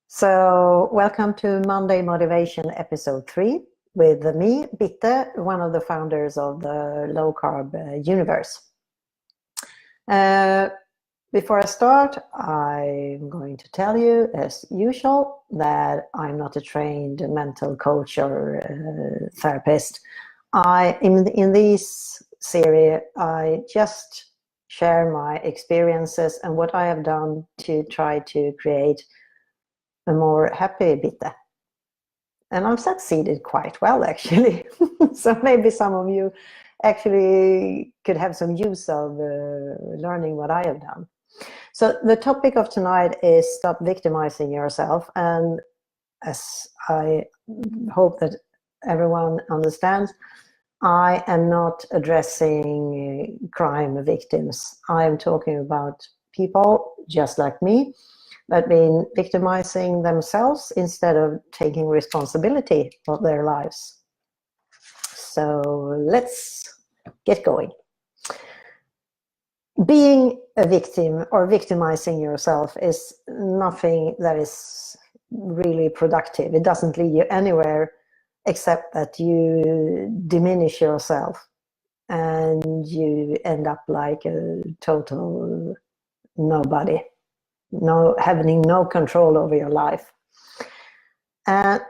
So welcome to Monday Motivation episode 3 with me, Bitte, one of the founders of the low carb universe. Before I start, I'm going to tell you, as usual, that I'm not a trained mental coach or therapist. In this series, I just share my experiences and what I have done to try to create a more happy Bitte. And I've succeeded quite well, actually. So maybe some of you actually could have some use of learning what I have done. So the topic of tonight is stop victimizing yourself. And as I hope that everyone understands, I am not addressing crime victims. I am talking about people just like me that been victimizing themselves instead of taking responsibility of their lives. So let's get going. Being a victim or victimizing yourself is nothing that is really productive. It doesn't lead you anywhere except that you diminish yourself and you end up like a total nobody. Having no control over your life. And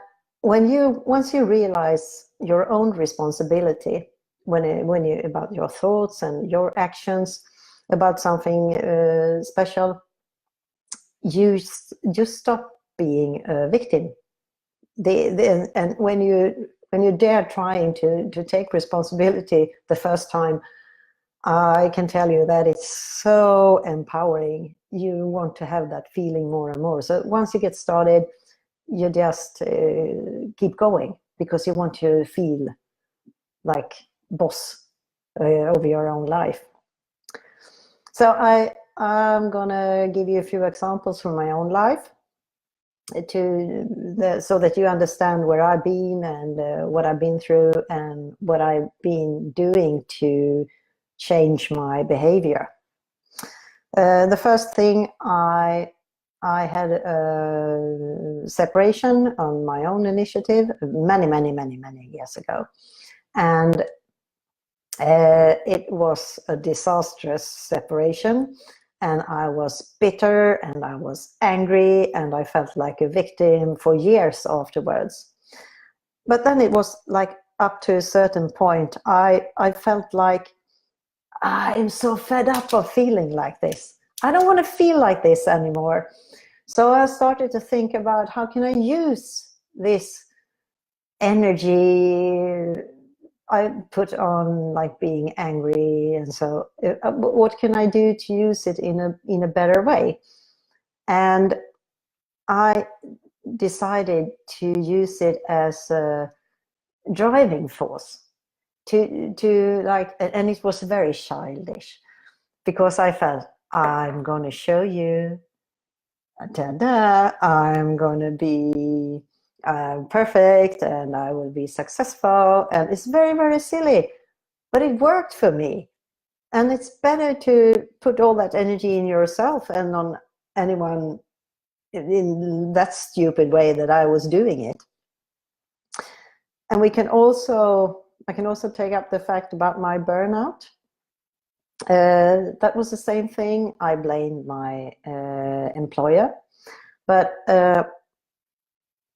once you realize your own responsibility when you about your thoughts and your actions about something special, you stop being a victim. And when you dare trying to take responsibility the first time, I can tell you that it's so empowering. You want to have that feeling more and more. So once you get started, you just keep going because you want to feel like boss over your own life. So I'm gonna give you a few examples from my own life so that you understand where I've been and what I've been through and what I've been doing to change my behavior. The first thing, I had a separation on my own initiative many years ago, and it was a disastrous separation, and I was bitter and I was angry and I felt like a victim for years afterwards. But then it was like up to a certain point, I felt like I'm so fed up of feeling like this. I don't want to feel like this anymore. So I started to think about how can I use this energy I put on, like being angry, and so what can I do to use it in a better way? And I decided to use it as a driving force to like, and it was very childish because I felt I'm going to show you, ta-da, I'm going to be perfect and I will be successful. And it's very silly, but it worked for me. And it's better to put all that energy in yourself and on anyone in that stupid way that I was doing it. And I can also take up the fact about my burnout. That was the same thing. I blamed my employer, but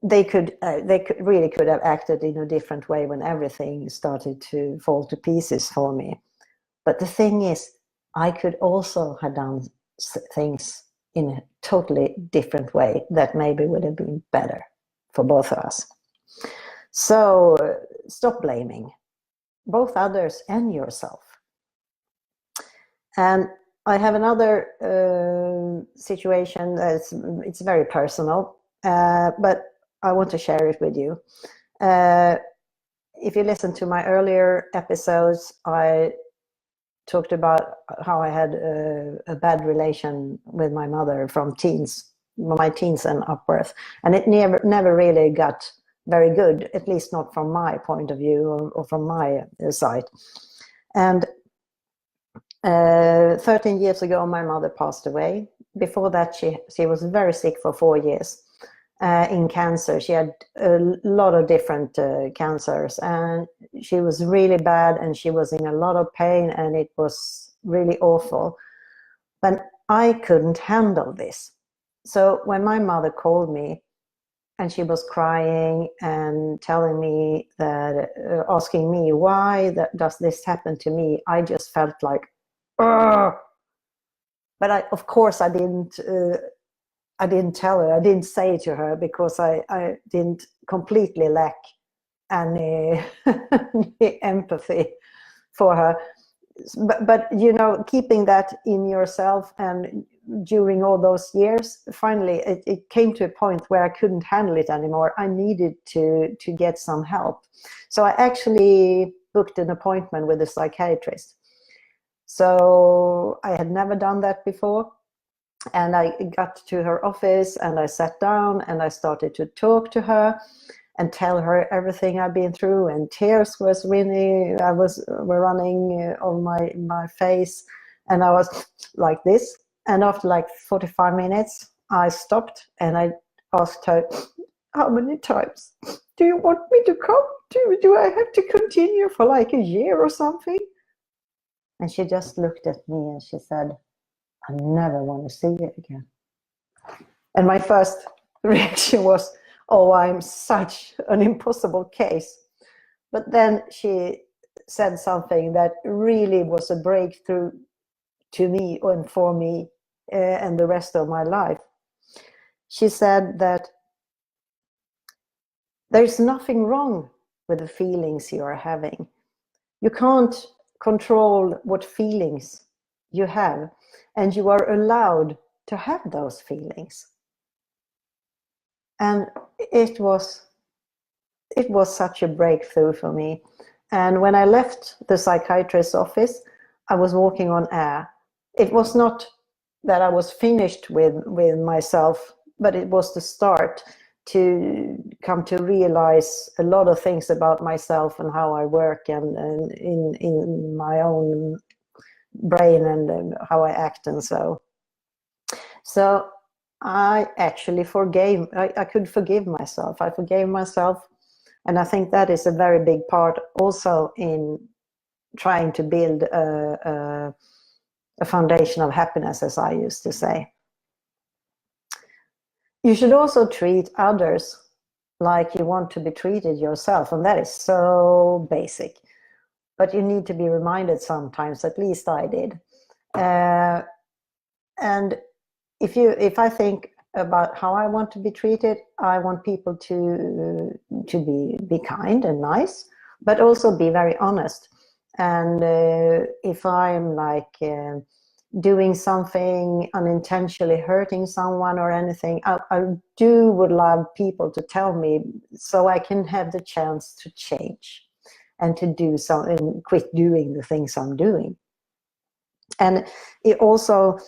they could have acted in a different way when everything started to fall to pieces for me. But the thing is, I could also have done things in a totally different way that maybe would have been better for both of us. So stop blaming both others and yourself. And I have another situation it's very personal, but I want to share it with you. If you listen to my earlier episodes, I talked about how I had a bad relation with my mother from my teens and upwards, and it never really got very good, at least not from my point of view or from my side. And 13 years ago, my mother passed away. Before that, she was very sick for 4 years. in cancer. She had a lot of different cancers, and she was really bad, and she was in a lot of pain, and it was really awful. But I couldn't handle this. So when my mother called me, and she was crying and telling me that, asking me, why does this happen to me? I just felt like, ugh. But of course, I didn't tell her, I didn't say it to her, because I didn't completely lack any empathy for her. But you know, keeping that in yourself, and during all those years, finally it came to a point where I couldn't handle it anymore. I needed to get some help. So I actually booked an appointment with a psychiatrist. So I had never done that before. And I got to her office, and I sat down, and I started to talk to her and tell her everything I've been through, and tears were running on my face, and I was like this. And after like 45 minutes, I stopped, and I asked her, how many times do you want me to come? Do I have to continue for like a year or something? And she just looked at me and she said, I never want to see you again. And my first reaction was, oh, I'm such an impossible case. But then she said something that really was a breakthrough to me and for me and the rest of my life. She said that there's nothing wrong with the feelings you are having. You can't control what feelings you have, and you are allowed to have those feelings. And it was such a breakthrough for me. And when I left the psychiatrist's office, I was walking on air. It was not that I was finished with myself, but it was the start to come to realize a lot of things about myself and how I work, and in my own brain, and how I act, and so I actually forgave. I could forgive myself. I forgave myself, and I think that is a very big part also in trying to build a foundation of happiness, as I used to say. You should also treat others like you want to be treated yourself, and that is so basic. But you need to be reminded sometimes, at least I did. And if I think about how I want to be treated, I want people to be kind and nice, but also be very honest. And if I'm like doing something unintentionally hurting someone or anything, I would love people to tell me, so I can have the chance to change and to do something, quit doing the things I'm doing. And it also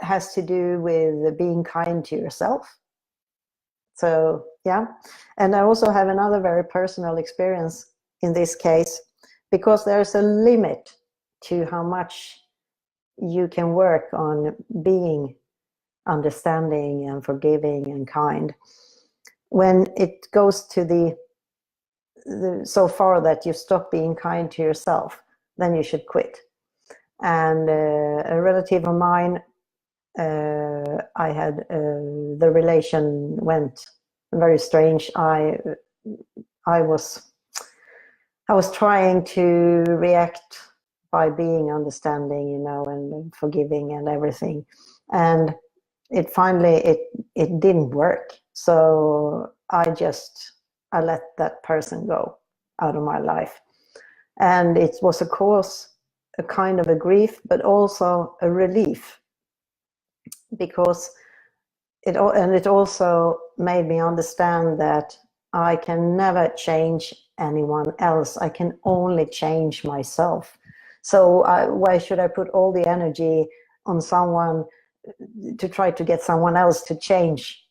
has to do with being kind to yourself. So yeah, and I also have another very personal experience in this case, because there's a limit to how much you can work on being understanding and forgiving and kind. When it goes to the so far that you stop being kind to yourself, then you should quit. And a relative of mine, I had the relation went very strange. I was trying to react by being understanding, and forgiving and everything, and it finally it didn't work. So I let that person go out of my life, and it was a kind of a grief, but also a relief, because it also made me understand that I can never change anyone else. I can only change myself. So why should I put all the energy on someone to try to get someone else to change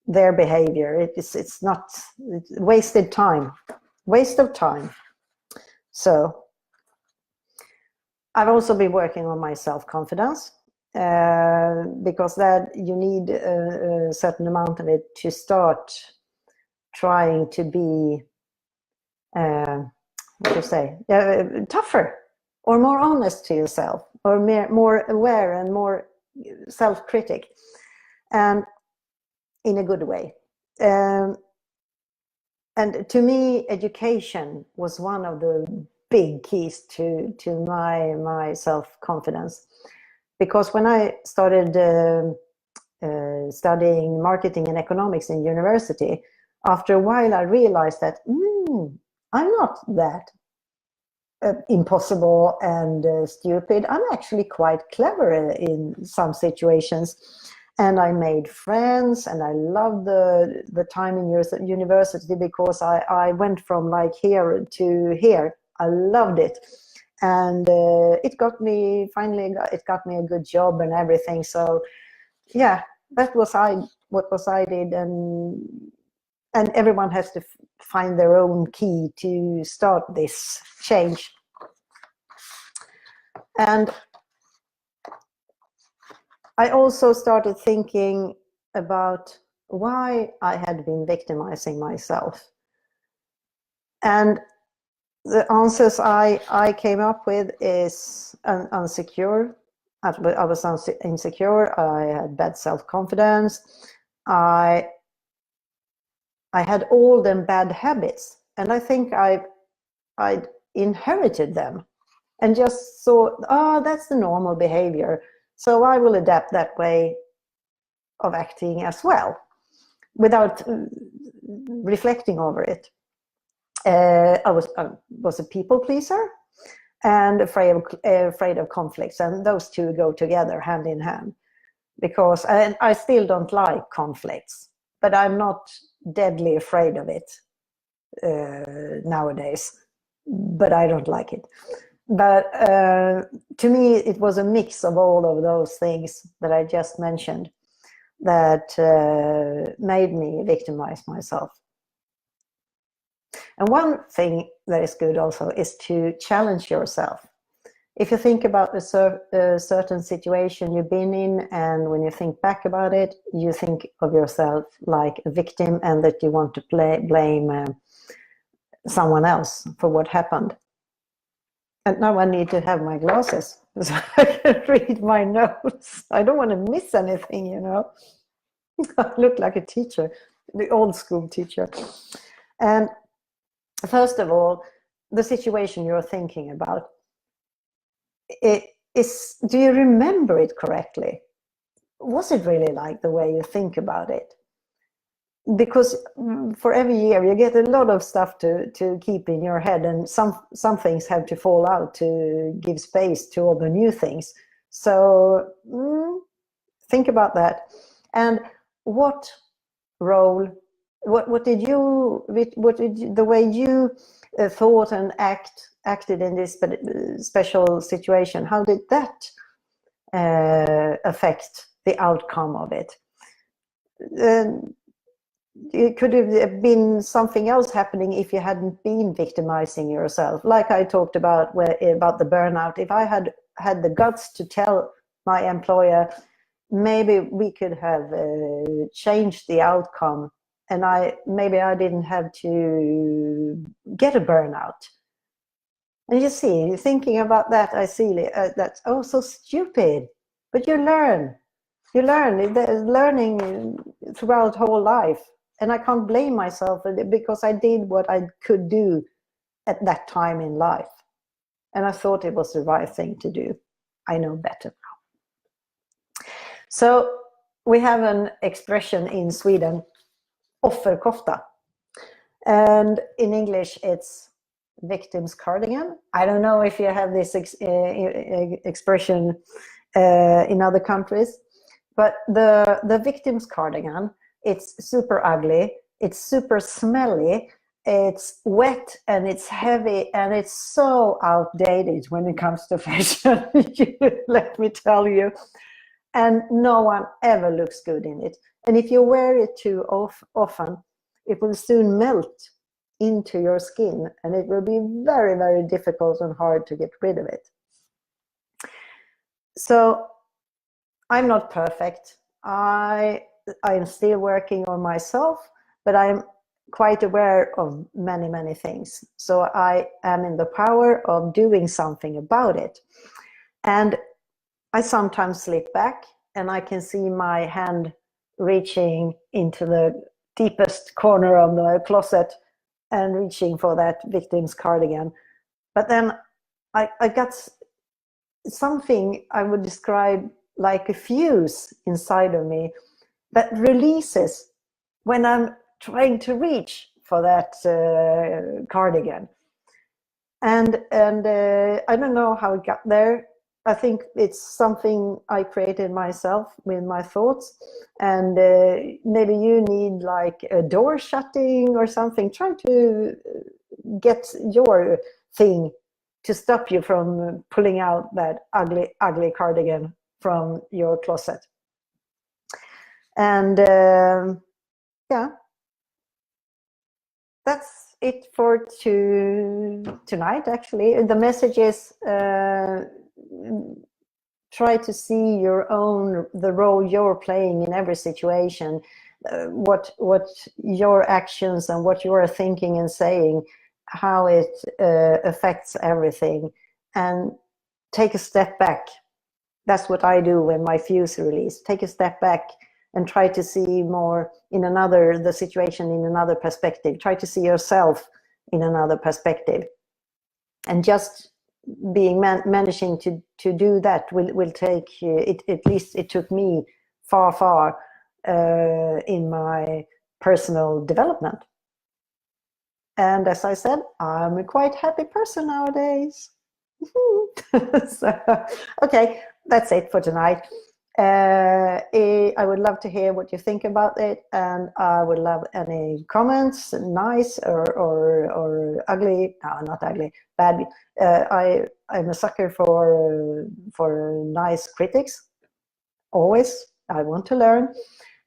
their behavior? It's not, it's wasted time, waste of time. So I've also been working on my self-confidence. because that you need a certain amount of it to start trying to be, what do you say, tougher or more honest to yourself, or more aware and more self-critic, and in a good way. And to me, education was one of the big keys to my self-confidence, because when I started studying marketing and economics in university, after a while I realized that I'm not that impossible and stupid. I'm actually quite clever in some situations, and I made friends, and I loved the time in university, because I went from like here to here. I loved it, and it got me a good job and everything. So yeah, that was what I did, and everyone has to find their own key to start this change. And I also started thinking about why I had been victimizing myself. And the answers I came up with is insecure. I was insecure. I had bad self-confidence. I had all them bad habits, and I think I'd inherited them, and just thought, oh, that's the normal behavior, so I will adapt that way of acting as well, without reflecting over it. I was a people pleaser and afraid of conflicts, and those two go together hand in hand, because I still don't like conflicts, but I'm not deadly afraid of it nowadays, but I don't like it. But to me, it was a mix of all of those things that I just mentioned that made me victimize myself. And one thing that is good also is to challenge yourself. If you think about a certain situation you've been in, and when you think back about it, you think of yourself like a victim, and that you want to blame someone else for what happened. And now I need to have my glasses so I can read my notes. I don't want to miss anything, you know. I look like a teacher, the old school teacher. And first of all, the situation you're thinking about, do you remember it correctly? Was it really like the way you think about it? Because for every year you get a lot of stuff to keep in your head, and some things have to fall out to give space to all the new things. So think about that. And what role, the way you thought and acted in this special situation, how did that affect the outcome of it? It could have been something else happening if you hadn't been victimizing yourself. Like I talked about the burnout. If I had had the guts to tell my employer, maybe we could have changed the outcome, and maybe I didn't have to get a burnout. And you see, thinking about that, I see that's so stupid. But you learn. There's learning throughout whole life. And I can't blame myself because I did what I could do at that time in life. And I thought it was the right thing to do. I know better now. So we have an expression in Sweden, offerkofta. And in English, it's victim's cardigan. I don't know if you have this expression in other countries, but the victim's cardigan, it's super ugly, it's super smelly, it's wet, and it's heavy, and it's so outdated when it comes to fashion. Let me tell you. And no one ever looks good in it. And if you wear it too often, it will soon melt into your skin, and it will be very, very difficult and hard to get rid of it. So I'm not perfect. I'm still working on myself, but I'm quite aware of many, many things. So I am in the power of doing something about it. And I sometimes slip back and I can see my hand reaching into the deepest corner of the closet and reaching for that victim's card again. But then I got something I would describe like a fuse inside of me that releases when I'm trying to reach for that cardigan. And I don't know how it got there. I think it's something I created myself with my thoughts. And maybe you need like a door shutting or something. Try to get your thing to stop you from pulling out that ugly, ugly cardigan from your closet. And yeah, that's it for tonight. Actually, the message is try to see the role you're playing in every situation, what your actions and what you are thinking and saying, how it affects everything, and take a step back. That's what I do when my fuse release. Take a step back and try to see more in the situation in another perspective. Try to see yourself in another perspective. And just managing to do that will take it. At least it took me far in my personal development. And as I said, I'm a quite happy person nowadays. So, okay, that's it for tonight. I would love to hear what you think about it, and I would love any comments, nice or ugly. No, not ugly, bad. I'm a sucker for nice critics. Always, I want to learn.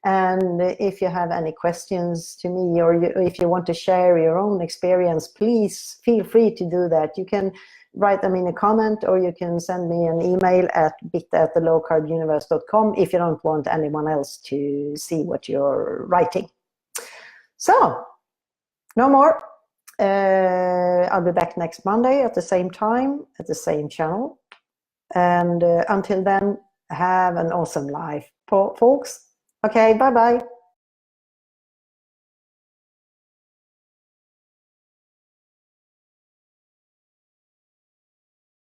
And if you have any questions to me, or if you want to share your own experience, please feel free to do that. You can write them in a comment, or you can send me an email at bitte@thelowcarbuniverse.com if you don't want anyone else to see what you're writing. So, no more. I'll be back next Monday at the same time, at the same channel. And until then, have an awesome life, folks. Okay, bye-bye.